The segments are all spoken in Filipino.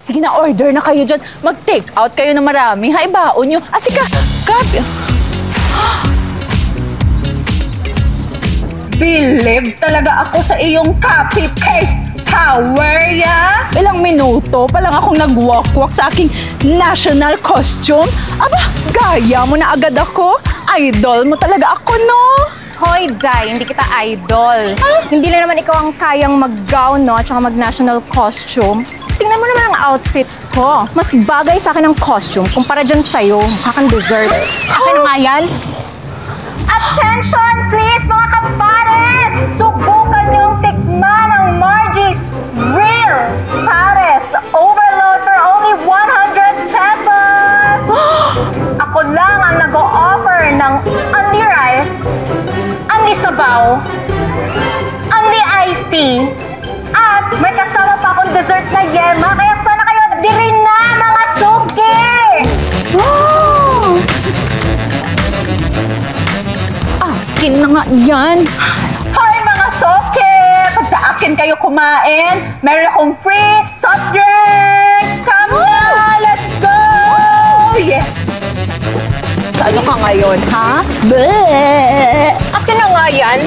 Sige na, order na kayo dyan. Mag-take out kayo na marami. Ha, ibaon nyo. Sige, kape. Believe talaga ako sa iyong copy-paste power, ya? Ilang minuto pa lang akong nag-walk-walk sa aking national costume. Aba, gaya mo na agad ako. Idol mo talaga ako, no? Hoy, Day, hindi kita idol. Hindi na naman ikaw ang kayang mag-gown, no? Tsaka mag-national costume. Tingnan mo naman ang outfit ko. Mas bagay sa akin ang costume kumpara dyan sa'yo. Kakang dessert. Akin na nga yan. Attention, please, mga kapares! Subukan niyong tikman ang Margie's Real Pares Overload for only 100 pesos! Ako lang ang nag-o-offer ng only rice, only sabaw, only iced tea, at may kasama pa akong dessert na yema, kaya sana kayo diri na, mga suki! Akin na nga yan. Hoy, mga suki! Pag sa akin kayo kumain, meron akong free soft drinks! Come on! Let's go! Yes! Ano ka ngayon, ha? Bleh! Akin na nga yan.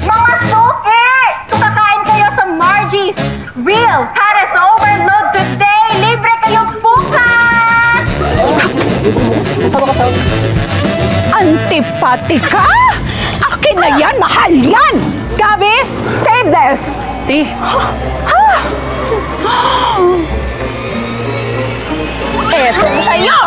Mga suki! Kakain kayo sa Margie's Real Pares Overload today! Libre kayo bukas! Antipati ka? Akin na yan! Mahal yan! Gabi, save this! Ti! Eto sa'yo!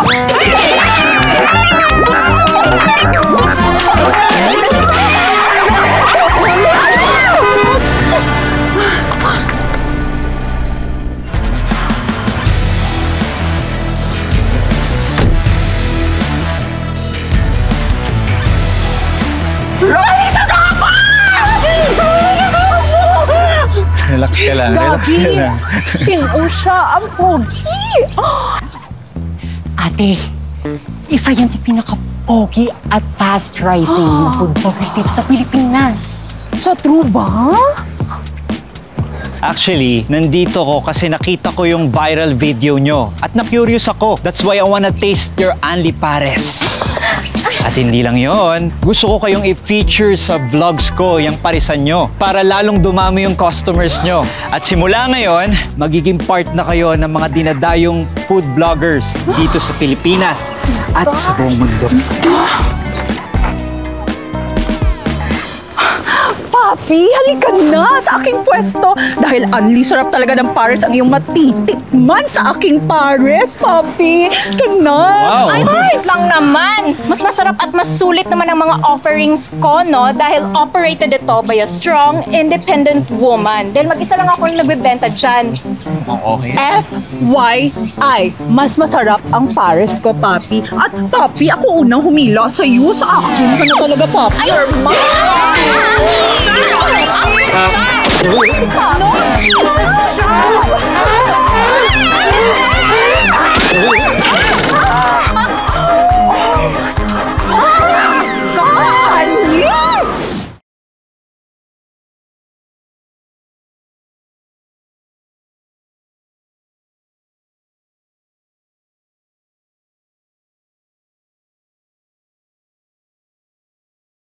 Relax ka lang, relax ka lang. Sino siya? Ang pogi! Ate, isa yan sa pinaka-pogi at fast-rising na food bloggers dito sa Pilipinas. Sa true ba? Actually, nandito ko kasi nakita ko yung viral video nyo at na-curious ako. That's why I wanna taste your Only Pares. At hindi lang yon, gusto ko kayong i-feature sa vlogs ko yung parisan nyo para lalong dumami yung customers nyo. At simula ngayon, magiging part na kayo ng mga dinadayong food bloggers dito sa Pilipinas at sa buong mundo. Papi, halika na sa aking pwesto dahil unli sarap talaga ng pares ang iyong matitikman sa aking pares, Papi. Kana! Wow! Ay, wait lang naman! Mas masarap at mas sulit naman ang mga offerings ko, no? Dahil operated ito by a strong, independent woman. Dahil mag-isa lang ako na nagbibenta dyan. Okay. FYI, mas masarap ang pares ko, Papi. At Papi, ako unang humila sa iyo. Sa akin ka na talaga, Papi. You're mine!